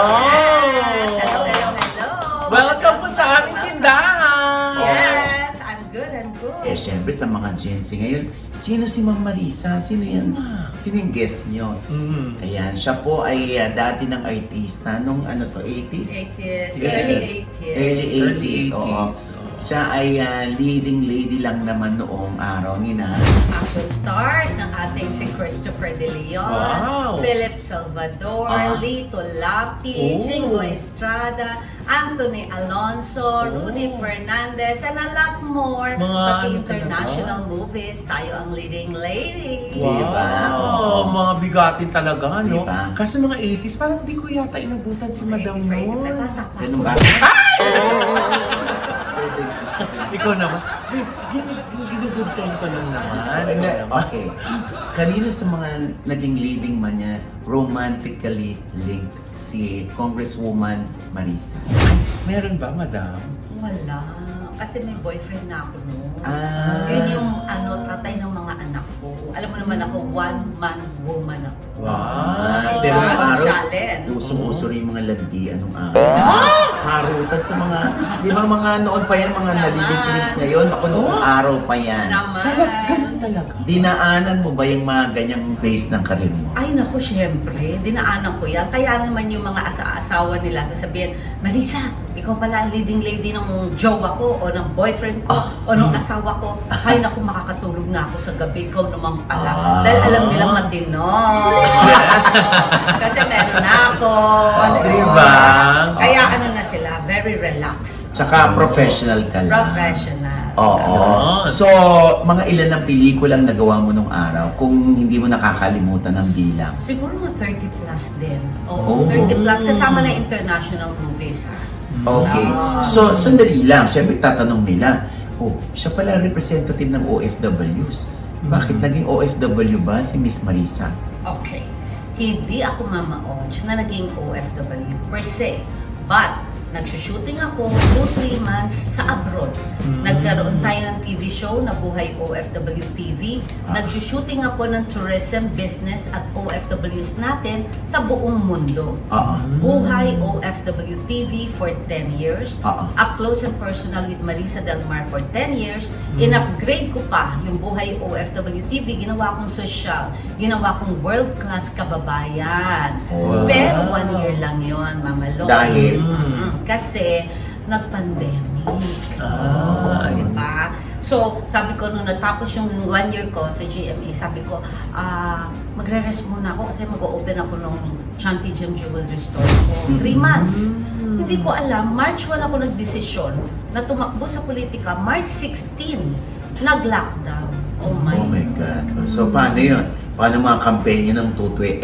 Hello, hello, hello. Welcome po sa aming tindahan! Yes, I'm good, I'm good. Eh, syempre sa mga Gen Z ngayon, sino si Ma'am Marisa? Sino yan? Sino yung guest nyo? Mm. Ayan, siya po ay dati ng artista nung ano to, 80s? 80s, Yes. early 80s. Early 80s, oo. 80s, oo. Siya ay leading lady lang naman noong araw ni na. Action stars ng ating si Christopher De Leon, Wow. Philip Salvador, Ah. Lito Lapi, Oh. Jingo Estrada, Anthony Alonso, Rudy Fernandez, and a lot more. Mga Pati ano international movies, tayo ang leading lady. Wow. Diba? Wow, Oo. mga bigatin talaga, no? Diba? Kasi mga 80s, parang di ko yata inabutan si Madam noon. Ganun ba? Ikaw naman. Ginugudtan ko lang naman. Okay. Kanino sa mga naging leading man niya, romantically linked si Congresswoman Marisa? Meron ba, Madam? Wala. Kasi may boyfriend na ako noon. Ah. Yun yung tatay ng mga anak ko. Alam mo naman ako, one-man woman ako. Wow. Pero Diba? nung araw, Challenge. usong-uso rin yung mga landian nung araw. Harutan sa mga, di ba mga noon pa yan, mga Naman. nalilig-lig ngayon, ako noong araw pa yan. Naman. Ganun talaga. Dinaanan mo ba yung mga ganyang base ng karir mo? Ay naku, syempre, dinaanan ko yan. Kaya naman yung mga asawa nila sasabihin, Marisa, ikaw pala ang leading lady ng jowa ko o ng boyfriend ko o ng asawa ko. Ay naku, makakatulog na ako sa gabi. Ikaw naman pala. Ah. Dahil alam nilang matino. Kasi meron na ako. Diba? Kaya ano na sila, very relaxed. Tsaka professional ka lang. Professional. Oo. Ganon. So, mga ilan ng pelikulang nagawa mo nung araw kung hindi mo nakakalimutan ang bilang? Siguro mga 30 plus din. Oh. Oo, 30 plus. Kasama na international movies. Okay. Ah. So, sandali lang. Siyempre, tatanong nila, oh, siya pala representative ng OFWs. Bakit naging OFW ba si Miss Marisa? Okay. Hindi ako Mama Oj na naging OFW per se. But, nagsushooting ako 2-3 months sa abroad. Nagkaroon tayo ng TV show na Buhay OFW TV. Nagsushooting ako ng tourism, business at OFWs natin sa buong mundo. Oo. Buhay OFW TV for 10 years. Oo. Up close and personal with Marisa Del Mar for 10 years. In-upgrade ko pa yung Buhay OFW TV. Ginawa kong social. Ginawa kong world-class kababayan. Wow. Pero 1 year lang yon, Mama Lo. Dahil? Kasi nag-pandemic. Ayun. Diba? So, sabi ko, nung natapos yung 1 year ko sa GMA, sabi ko, magre-rest muna ako kasi mag-open ako ng Shanty Gem Jewelry Store ko. 3 months. Hindi ko alam, March 1 ako nagdesisyon na tumakbo sa politika. March 16, nag-lockdown. Oh my Oh my God. So, paano yun? paano mga kampanya ng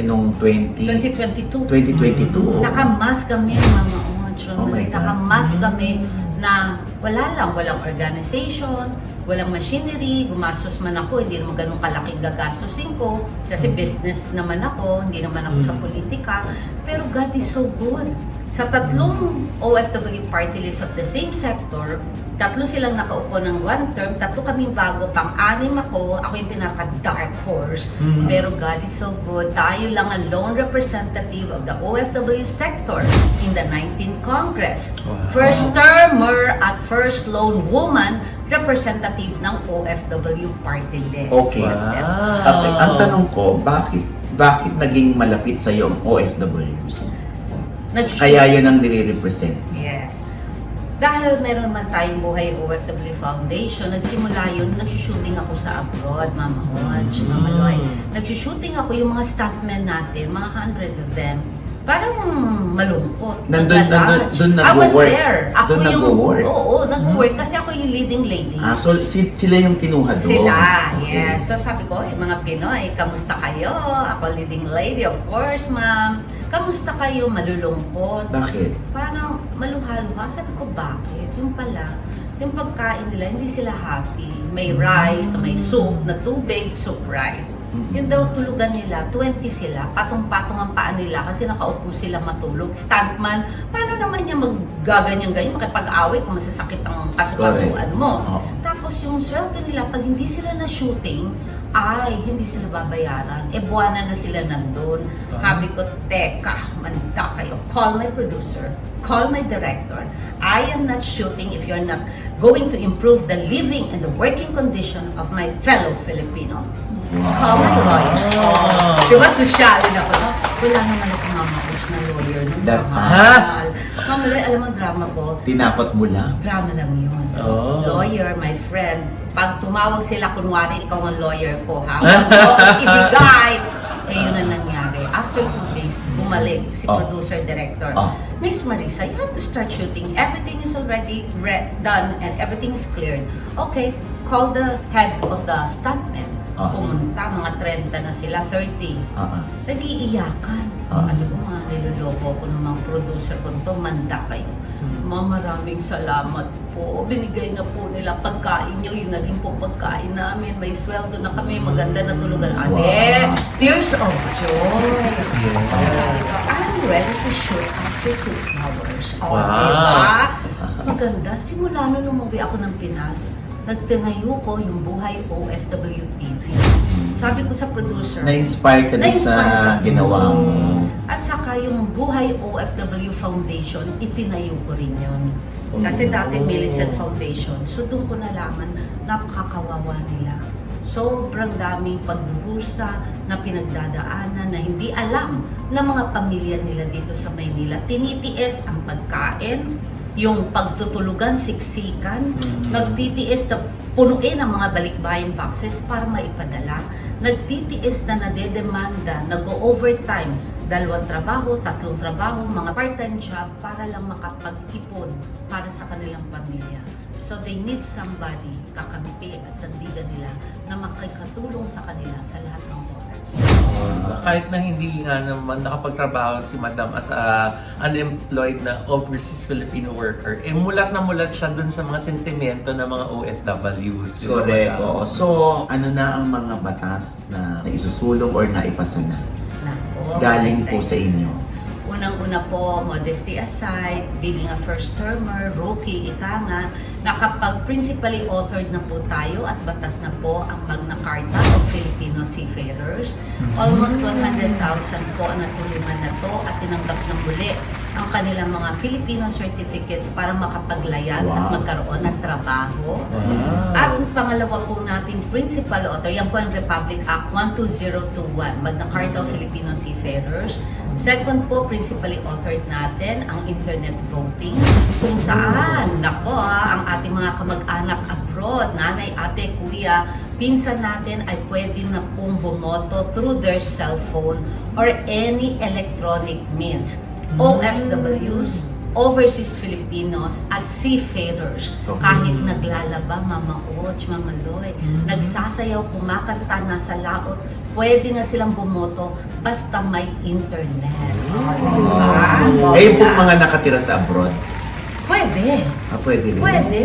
nung 2022. 2022. Nakamas kami, Mama Ocho. Oh my God. Nakamas kami na walang organization, walang machinery, gumastos man ako, hindi naman ganun kalaking gagastusin ko, kasi business naman ako, hindi naman ako sa politika, pero God is so good. Sa tatlong OFW party list of the same sector, tatlo silang nakaupo ng one term, tatlo kaming bago, pang-anim ako yung pinaka-dark horse. Pero God is so good, tayo lang ang lone representative of the OFW sector in the 19th Congress. Wow. First termer at first lone woman representative ng OFW party list. Okay. Wow. Okay. Ang tanong ko, bakit naging malapit sa iyo ang OFWs? Kaya yan ang nire-represent. Yes. Dahil meron man tayong Buhay OFW Foundation, nagsimula yun, nagsushooting ako sa abroad, Mama Hodge, Mama Loy. Nagsushooting ako yung mga stuntmen natin, mga hundreds of them. Parang malungkot. Doon I was nag-work. there. Ako Doon yung, nag-work. Oo, nag-work kasi ako yung leading lady. So sila yung kinuha doon? Sila, Okay. yes. So sabi ko, mga Pinoy, kamusta kayo? Ako leading lady, of course, ma'am. Kamusta kayo? Malulungkot. Bakit? Parang maluha-luha. Sabi ko, bakit? Yung pala, yung pagkain nila, hindi sila happy. May rice, may soup, na tubig, soup rice. Yung daw tulugan nila, 20 sila, patong-patong ang paa nila kasi nakaupo sila matulog. Stuntman, paano naman niya maggaganyan-ganyan, makipag-away kung masasakit ang kasukasuan mo. Oo. Tapos yung sweldo nila, pag hindi sila na-shooting, ay, hindi sila babayaran. Buwanan na sila nandun. Sabi ko, teka, manda kayo. Call my producer, call my director. I am not shooting if you're not going to improve the living and the working condition of my fellow Filipino. Call my lawyer. Diba, sosyalin ako, no? Wala naman ako Mama Osh na lawyer. No? That Mahal. Mama Loy, alam mo ang drama ko? Tinapot mo lang? Drama lang yun. Oh. Lawyer, my friend. Pag tumawag sila, kunwari ikaw ang lawyer ko, ha? Huwag ibigay. Yun ang nangyari. After 2 days, bumalik si Oh. producer, director. Oh. Miss Marisa, you have to start shooting. Everything is already done and everything is cleared. Okay, call the head of the stuntmen. Oh. Pumunta, mga 30 na sila, 30. Nag-iiyakan. Ano ko, mga niloloko ko ng mga producer ko to, manda kayo. Maraming salamat po. Binigay na po nila pagkain nyo. Yun na rin po pagkain namin. May sweldo na kami. Maganda na tulugan. Wow. Tears of joy. Yes. Sabi ko, I'm ready to shoot after 2 hours. Wow. Diba? Maganda. Simula nung umuwi ako ng Pinas, nagtinayo ko yung Buhay OFW TV. Sabi ko sa producer, Na-inspire ka din sa Na-inspire ako. ginawa mo. At saka yung Buhay OFW Foundation, itinayo ko rin yun. Kasi dati Millicent Foundation. So doon ko nalaman, napakakawawa nila. Sobrang daming pagdurusa na pinagdadaanan na hindi alam ng mga pamilya nila dito sa Maynila. Tinitiis ang pagkain, yung pagtutulugan, siksikan, nagtitiis na punuin ang mga balikbayan boxes para maipadala. Nagtitiis na nadedemanda, nag-overtime, 2 trabaho, 3 trabaho, mga part-time job para lang makapag-ipon para sa kanilang pamilya. So they need somebody, kakampi at sandigan nila, na makikatulong sa kanila sa lahat ng oras. Kahit na hindi nga naman nakapagtrabaho si Madam as a unemployed na overseas Filipino worker, mulat na mulat siya dun sa mga sentimento ng mga OFWs. di ba, Correct. Madam? Oo. So, ano na ang mga batas na isusulong or naipasa na? Nako, Galing maganda po yun. sa inyo. Unang-una po, modesty aside, being a first-termer, rookie, ika nga, nakapag-principally authored na po tayo at batas na po ang Magna Carta of Filipino Seafarers. Almost 100,000 po ang natulungan na to at tinanggap ng muli ang kanilang mga Filipino certificates para makapaglayag at Wow. magkaroon ng trabaho. Wow. At ang pangalawa po nating principal author, yan po ang Republic Act 12021, Magna Carta of Filipino Seafarers. Second po, principally authored natin ang internet voting, kung saan, nako ang ating mga kamag-anak abroad, nanay, ate, kuya, pinsan natin ay pwede na pong bumoto through their cellphone or any electronic means. OFWs, overseas Filipinos at seafarers. Okay. Kahit naglalaba, Mama Och, Mama Loy, nagsasayaw, kumakanta, nasa laot, pwede na silang bumoto basta may internet. Eh, yung mga nakatira sa abroad, Pwede. pwede rin. Pwede.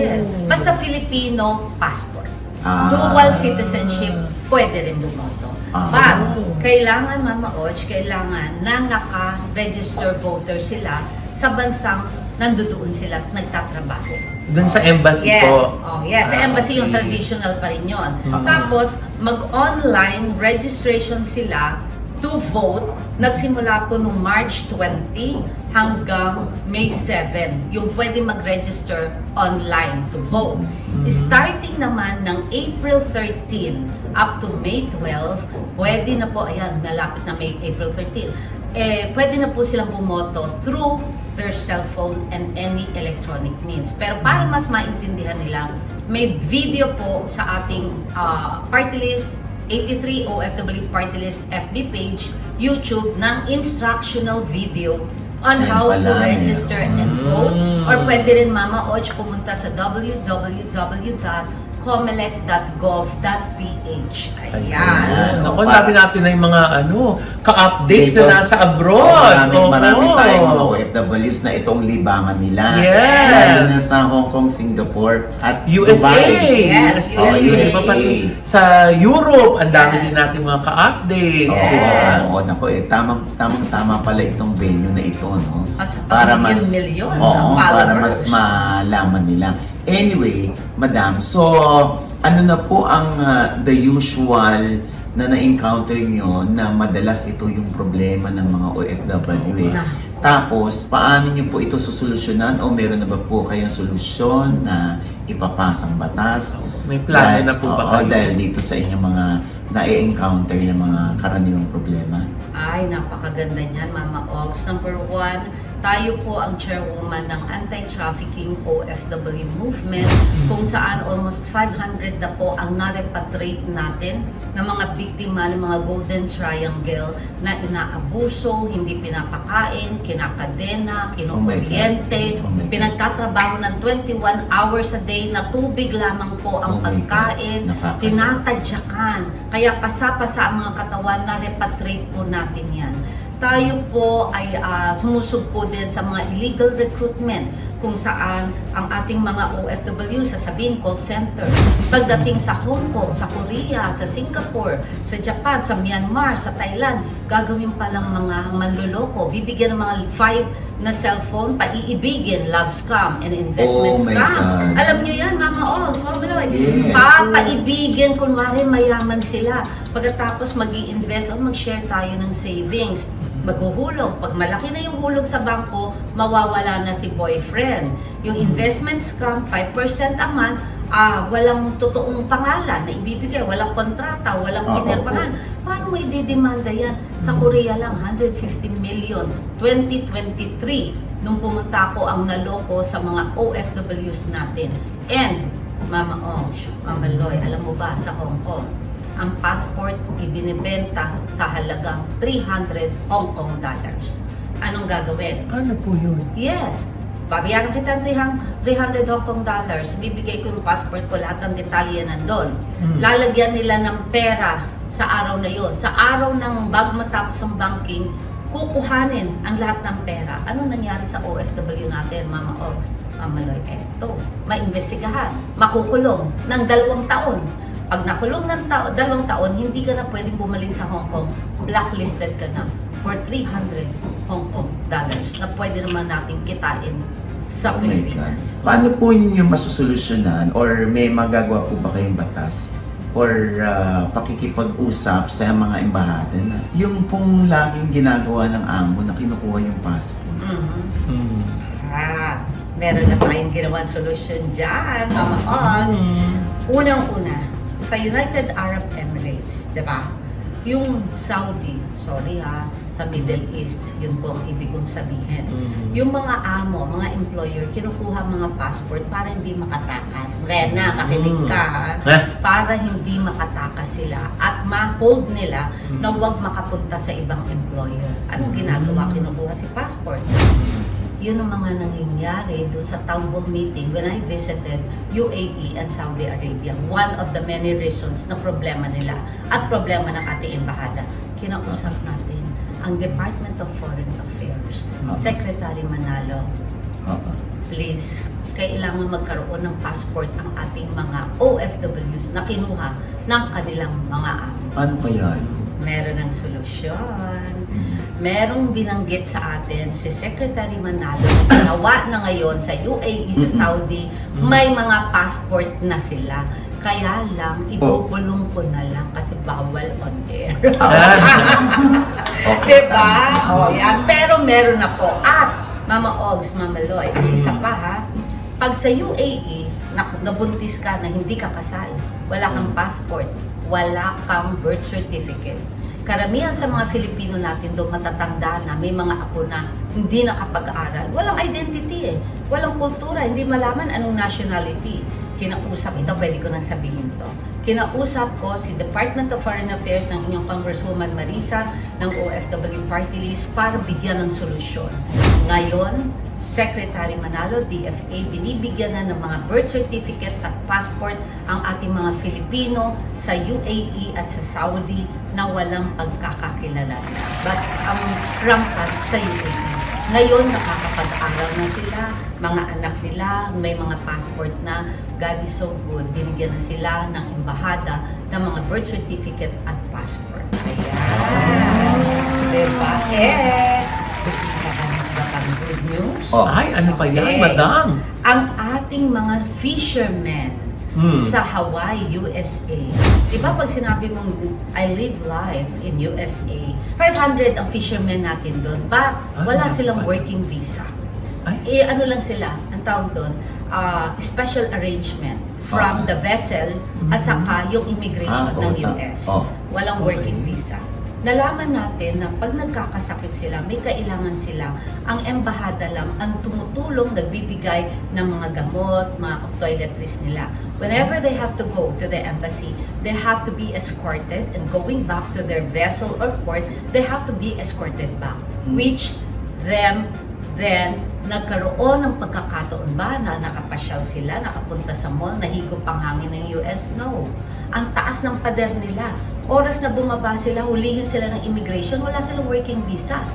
Basta Filipino passport. Ah. Dual citizenship, pwede rin bumoto. Ah. But, kailangan, Mama Och, kailangan na naka-register voter sila sa bansang nandoon sila at nagtatrabaho. Doon sa embassy Yes. po. Oh, yes. Sa embassy yung okay. traditional pa rin yun. Ah. Tapos, mag-online registration sila to vote. Nagsimula po nung March 20 hanggang May 7. Yung pwede mag-register online to vote. Starting naman ng April 13 up to May 12, pwede na po, ayan, malapit na April 13, pwede na po silang bumoto through their cellphone and any electronic means. Pero para mas maintindihan nila, may video po sa ating party list, 83 OFW Party List FB page, YouTube, ng instructional video on Ayan how to pala, register and vote. Or pwede rin, Mama Och, pumunta sa www.comelec.gov.ph. Ayan. Ako, dami natin na yung mga ka-updates Dito. na nasa abroad. Marami Oo. tayong mga OFWs na itong libangan nila. Yes. Lalo na sa Hong Kong, Singapore, at USA! Dubai. Yes, Oh, Di ba, USA. pati sa Europe, ang dami Yes. din natin mga ka-updates. Oo, di ba? oo, naku, tamang-tama pala itong venue na ito, no? As Para mas, milyon oo, ang para followers. mas malaman nila. Anyway, madam, so, ano na po ang the usual na na-encounter nyo na madalas ito yung problema ng mga OFW eh. Na. Tapos, paano nyo po ito susolusyonan o meron na ba po kayong solusyon na ipapasang batas? May plano na po ba Oo, kayo? dahil dito sa inyong mga na-encounter ng mga karaniwang problema? Ay, napakaganda niyan, Mama Ogs. Number one, tayo po ang chairwoman ng Anti-Trafficking OFW Movement, kung saan almost 500 na po ang na-repatriate natin ng mga biktima ng mga Golden Triangle na inaabuso, hindi pinapakain, kinakadena, kinukuryente, Oh my God. pinagtatrabaho ng 21 hours a day na tubig lamang po ang Oh my God. pagkain, Nakaka- tinatadyakan. Kaya pasa-pasa ang mga katawan na repatriate po natin yan. Tayo po ay sumusugpo din sa mga illegal recruitment kung saan ang ating mga OFW sasabihin call center. Pagdating sa Hong Kong, sa Korea, sa Singapore, sa Japan, sa Myanmar, sa Thailand, gagawin palang mga manluloko. Bibigyan ng mga 5 na cellphone, paiibigin, love scam, and investment Oh my scam. God. Alam nyo yan, Mama Ogs, Formula Yes. papaibigin, kunwari mayaman sila. Pagkatapos mag-i-invest o mag-share tayo ng savings. Maghuhulog. Pag malaki na yung hulog sa bangko, mawawala na si boyfriend. Yung investment scam, 5% a month, walang totoong pangalan na ibibigay, walang kontrata, walang Oo, pinirmahan. Paano mo ididemanda yan? Sa Korea lang, 150 million. 2023, nung pumunta ako ang naloko sa mga OFWs natin. And, Mama Ong, Mama Loy, alam mo ba sa Hong Kong, ang passport ibinibenta sa halagang 300 Hong Kong dollars. Anong gagawin? Ano po yun? Yes, babayaran kita ng 300 Hong Kong dollars, bibigay ko yung passport ko, lahat ng detalye nandun. Lalagyan nila ng pera sa araw na yon. Sa araw ng bago matapos ang banking, kukuhanin ang lahat ng pera. Ano nangyari sa OFW natin, Mama Ogs, Mama Loy? Eto, maimbestigahan, makukulong ng 2 taon. Pag nakulong ng 2 taon, hindi ka na pwedeng bumalik sa Hong Kong. Blacklisted ka na for 300 Hong Kong dollars na pwede naman natin kitain sa Oh my God. Pilipinas. Paano po ninyo masusolusyonan or may magagawa po ba kayong batas or pakikipag-usap sa mga embahada na yung pong laging ginagawa ng amo na kinukuha yung passport? Hmm. Meron na tayong ginawang solusyon dyan, Mama Ogs. Unang-una, sa United Arab Emirates, di ba? Yung Saudi, sa Middle East, yun po ang ibig kong sabihin. Yung mga amo, mga employer, kinukuha mga passport para hindi makatakas. Rena, makinig ka ha? Para hindi makatakas sila at ma-hold nila na huwag makapunta sa ibang employer. Anong ginagawa? Kinukuha si passport. yun ang mga nangyayari doon sa town hall meeting when I visited UAE and Saudi Arabia. One of the many reasons na problema nila at problema ng ating embahada. Kinausap natin ang Department of Foreign Affairs, Secretary Manalo, please, kailangan magkaroon ng passport ang ating mga OFWs na kinuha ng kanilang mga amo. Paano kaya yun? Meron ng solusyon. Merong binanggit sa atin si Secretary Manalo na ginawa na ngayon sa UAE, sa Saudi, may mga passport na sila. Kaya lang, ibubulong ko na lang kasi bawal on air. Okay. Diba? O, yan. Pero meron na po. At, Mama Ogs, Mama Loy, isa pa ha, pag sa UAE, nabuntis ka na hindi ka kasal, wala kang passport, wala kang birth certificate. Karamihan sa mga Filipino natin doon matatanda na may mga apo na hindi nakapag-aral. Walang identity walang kultura, hindi malaman anong nationality. Kinausap, ito pwede ko nang sabihin to. Kinausap ko si Department of Foreign Affairs ng inyong Congresswoman Marisa ng OFW Party List para bigyan ng solusyon. Ngayon, Secretary Manalo, DFA, binibigyan na ng mga birth certificate at passport ang ating mga Filipino sa UAE at sa Saudi na walang pagkakakilala. But ang rampant sa UAE. Ngayon, nakakapag-aral na sila, mga anak nila, may mga passport na. God is so good, binigyan na sila ng embahada ng mga birth certificate at passport. Ayan! Diba? Gusto mo ba ng good news? Ay, ano pa yan, Okay. madam? Ang ating mga fishermen sa Hawaii, USA. Diba pag sinabi mong I live life in USA, 500 ang fishermen natin doon, but wala silang working visa. Ano lang sila, ang tawag doon, special arrangement from the vessel at saka yung immigration ng US. Walang working visa. Nalaman natin na pag nagkakasakit sila, may kailangan sila, ang embahada lang ang tumutulong, nagbibigay ng mga gamot, mga toiletries nila. Whenever they have to go to the embassy, they have to be escorted, and going back to their vessel or port, they have to be escorted back. Which then nagkaroon ng pagkakataon ba na nakapasyal sila, nakapunta sa mall, nahigop ang hangin ng US? No. Ang taas ng pader nila. Oras na bumaba sila, hulihin sila ng immigration, wala silang working visa.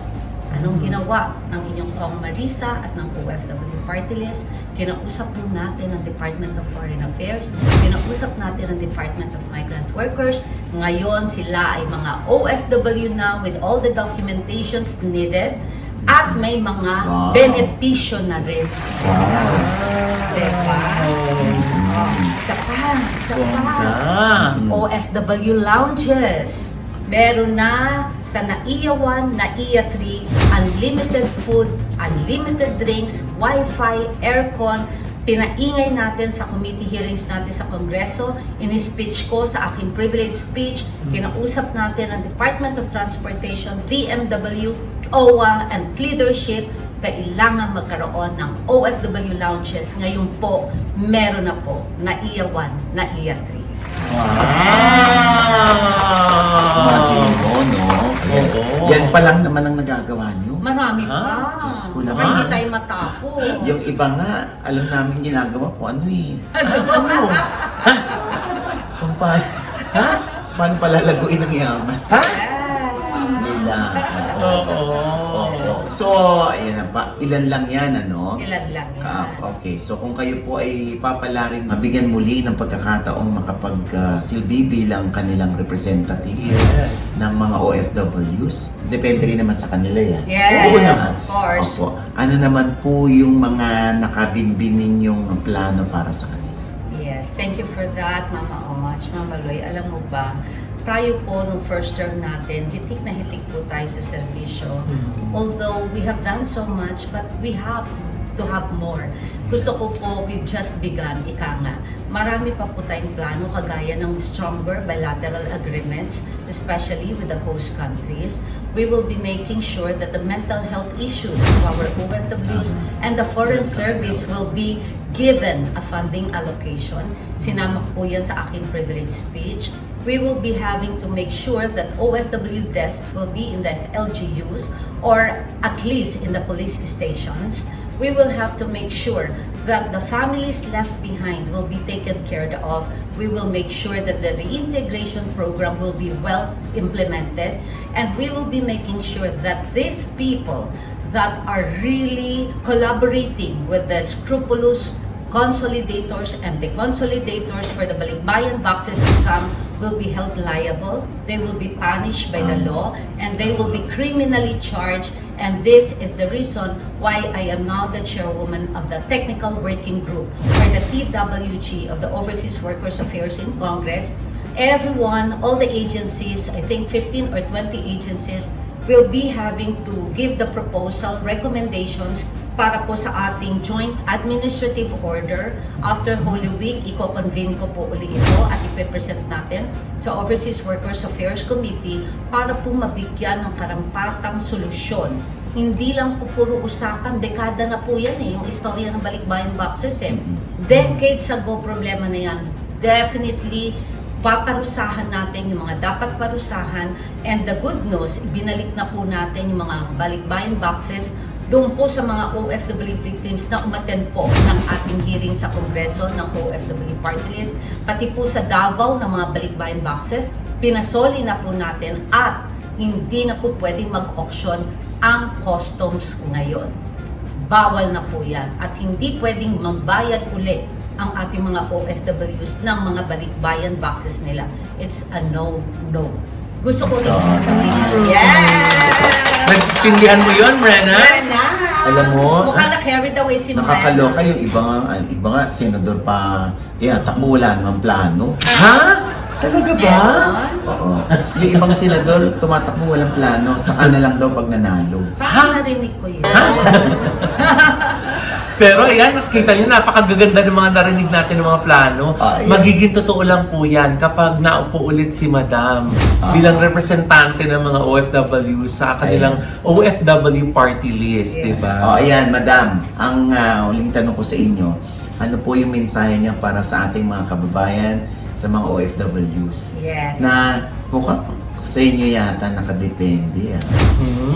Anong ginawa ng inyong Kong Marisa at ng OFW Party List? Kinausap po natin ang Department of Foreign Affairs, kinausap natin ang Department of Migrant Workers. Ngayon sila ay mga OFW na with all the documentations needed at may mga benepisyo na rin. Diba? Isa pa. OFW lounges. Meron na sa NAIA 1, NAIA 3, unlimited food, unlimited drinks, wifi, aircon. Pinaingay natin sa committee hearings natin sa Kongreso. In-speech ko sa aking privilege speech, kinausap natin ang Department of Transportation, DMW, OWA, and leadership. Kailangan magkaroon ng OFW lounges. Ngayon po, meron na po, NAIA 1, NAIA 3. Imagine mo, no? Yan pa lang naman ang nagagawa nyo. Marami pa. Diyos ko Baka naman. hindi tayo matapos. Yung iba nga, alam namin ginagawa po, ano eh. Kung paano palalaguin ang yaman nila. So, ayan na pa. Ilan lang yan, ano? Ilan lang yan. Okay, so kung kayo po ay papalarin, mabigyan muli ng pagkakataong makapag-silbi bilang kanilang representative ng mga OFWs, depende rin naman sa kanila yan. Yes, Oo naman. of course. Opo. Ano naman po yung mga nakabinbin ninyong plano para sa kanila? Yes, thank you for that, Mama Och. Mama Loy, alam mo ba, tayo po nung first term natin, hitik na hitik po tayo sa serbisyo. Although we have done so much, but we have to have more. Gusto ko po, we've just begun, ika nga. Marami pa po tayong plano, kagaya ng stronger bilateral agreements, especially with the host countries. We will be making sure that the mental health issues of our OFWs and the foreign service will be given a funding allocation. Sinama po yan sa aking privilege speech. we will be having to make sure that OFW desks will be in the LGUs or at least in the police stations. We will have to make sure that the families left behind will be taken care of. We will make sure that the reintegration program will be well implemented, and we will be making sure that these people that are really collaborating with the scrupulous consolidators and the consolidators for the Balikbayan boxes scam will be held liable. They will be punished by the law, and they will be criminally charged. And this is the reason why I am now the chairwoman of the Technical Working Group for the TWG of the Overseas Workers Affairs in Congress. Everyone, all the agencies, I think 15 or 20 agencies, will be having to give the proposal, recommendations para po sa ating joint administrative order. After Holy Week, i-convene ko po uli ito at ipe-present natin sa Overseas Workers Affairs Committee para po mabigyan ng karampatang solusyon. Hindi lang po puro usapan, dekada na po yan yung istorya ng Balikbayan boxes Decades ago problema na yan. Definitely, paparusahan natin yung mga dapat parusahan, and the good news, ibinalik na po natin yung mga Balikbayan boxes doon po sa mga OFW victims na umattend po ng ating hearing sa Kongreso ng OFW Party List, pati po sa Davao ng mga Balikbayan boxes, pinasoli na po natin at hindi na po pwedeng mag-auction ang customs ngayon. Bawal na po yan at hindi pwedeng magbayad uli ang ating mga OFWs ng mga Balikbayan boxes nila. It's a no-no. Gusto ko rin sabihin. Yes! Nagtindihan mo yun, Brenna? Alam mo, Mukhang na-carried away si Brenna. nakakaloka yung iba nga, senador pa, takbo wala namang plano. Ha? Talaga ba? Ganon? Oo. Yung ibang senador, tumatakbo walang plano, saka na lang daw pag nanalo. Parang narinig ko yun. Pero ayan, nakita niyo, napakagaganda ng mga narinig natin ng mga plano. Ayan. Magiging totoo lang po yan kapag naupo ulit si Madam bilang representante ng mga OFW sa kanilang OFW party list, di ba? Ayan, madam, ang uling tanong ko sa inyo, ano po yung mensahe niya para sa ating mga kababayan, sa mga OFWs? Yes. Na mukhang sa inyo yata nakadepende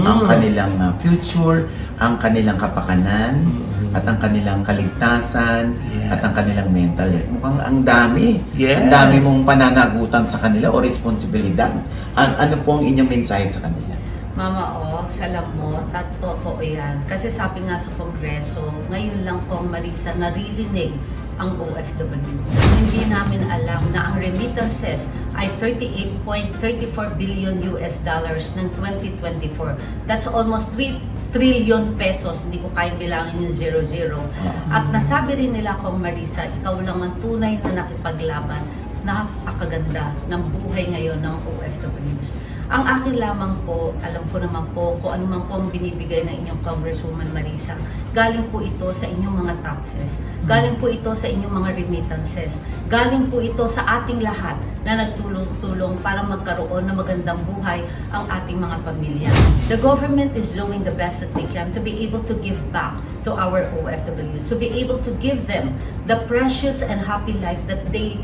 ang kanilang future, ang kanilang kapakanan, at ang kanilang kaligtasan, Yes. at ang kanilang mental health. Mukhang ang dami. Yes. Ang dami mong pananagutan sa kanila o responsibilidad. Ano po ang inyong mensahe sa kanila? Mama Ox, alam mo, totoo yan. Kasi sabi nga sa Kongreso, ngayon lang po ang Marisa naririnig ang OFW. Hindi namin alam na ang remittances ay 38.34 billion US dollars ng 2024. That's almost 3 trillion pesos. Hindi ko kaya bilangin yung 00. At nasabi rin nila kung Marisa, ikaw lang ang tunay na nakipaglaban. Napakaganda ng buhay ngayon ng OFWs. Ang akin lamang po, alam ko naman po kung ano man po ang binibigay ng inyong Congresswoman Marisa. Galing po ito sa inyong mga taxes. Galing po ito sa inyong mga remittances. Galing po ito sa ating lahat na nagtulong-tulong para magkaroon ng magandang buhay ang ating mga pamilya. The government is doing the best that they can to be able to give back to our OFWs, to be able to give them the precious and happy life that they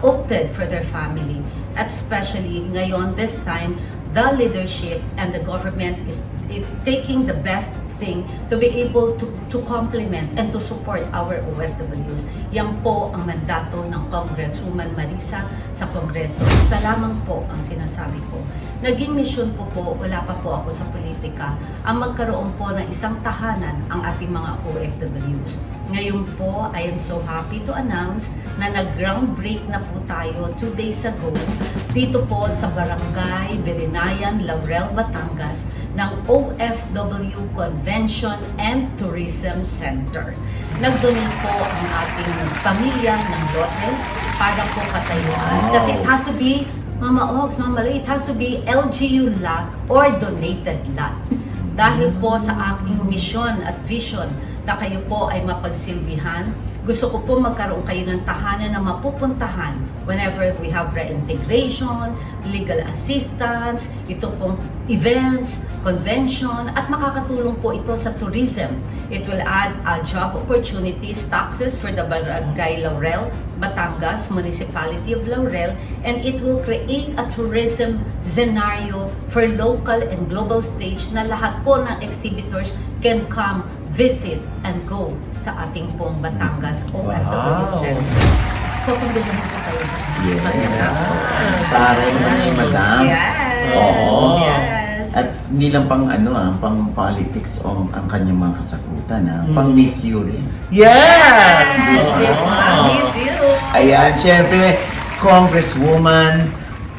opted for their family. At especially ngayon, this time, the leadership and the government is taking the best thing to be able to complement and to support our OFWs. Yan po ang mandato ng Congresswoman Marisa sa Kongreso. Isa lamang po ang sinasabi ko. Naging mission ko po, wala pa po ako sa politika, ang magkaroon po ng isang tahanan ang ating mga OFWs. Ngayon po, I am so happy to announce na nag-ground break na po tayo 2 days ago dito po sa Barangay Birinayan, Laurel, Batangas ng OFW Convention and Tourism Center. Nag-donate po ang ating pamilya ng lote para po katayuan. Kasi it has to be, Mama Ox, Mama Lay, it has to be LGU lot or donated lot. Dahil po sa aking mission at vision na kayo po ay mapagsilbihan. Gusto ko po magkaroon kayo ng tahanan na mapupuntahan whenever we have reintegration, legal assistance, ito pong events, convention, at makakatulong po ito sa tourism. It will add job opportunities, taxes for the Barangay Laurel, Batangas, Municipality of Laurel, and it will create a tourism scenario for local and global stage na lahat po ng exhibitors can come, visit, and go sa ating pong Batangas OFW Center. So, kung gusto po kayo. Yes. Para naman eh, madam. Yes. Oo. Yes. At hindi lang pang pang politics ang kanyang mga kasakutan, pang Miss You rin. Yes! Yes. Miss you. Ayan, syempre, Congresswoman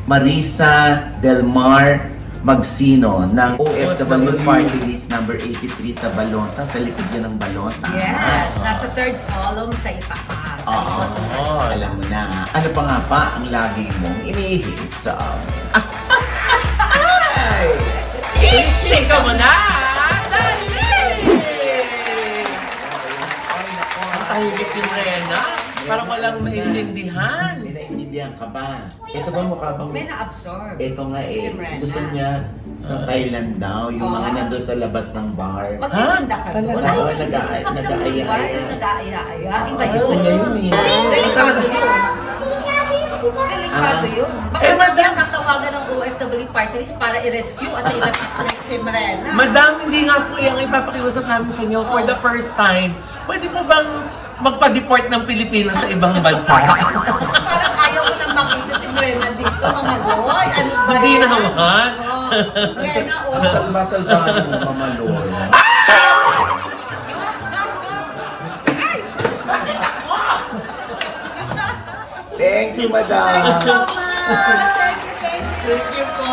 Marisa Del Mar Magsino ng OFW Party List number 83 sa Balota, sa likod yun ng Balota. Yes. Nasa third column sa itaas. Oo. Alam mo na, ano pa nga pa ang lagi mong inihigit sa amin? Ay! Chika mo na! Ang tahimik yung Rena. Parang walang naiintindihan. May naiintindihan ka ba? Ito ba mukha bang... May na-absorb. Ito nga Si Brenna. gusto niya sa Thailand daw, yung mga nandun sa labas ng bar. Magtitinda ka doon. Talaga? Oo, Ay, nag-aaya- pag sa nag-aaya-aya. bar, nag-aaya-aya. Iba Gusto yun. niya yun eh. Delikado yun. Delikado yun. Bakit madam- niya tatawagan ng OFW party list para i-rescue at ilapit si Marena? Madam, hindi nga po yung ipapakiusap namin sa inyo for the first time. Pwede po bang magpa-deport ng Pilipinas sa ibang bansa? Parang ayaw ko nang makita si Marena dito, mga boy. Ano ba Hindi yan? naman. Marena, oh. Masalbahan mo, Mama Lord. Thank you, madam. Thank you so much. Thank you, thank you. Thank you po.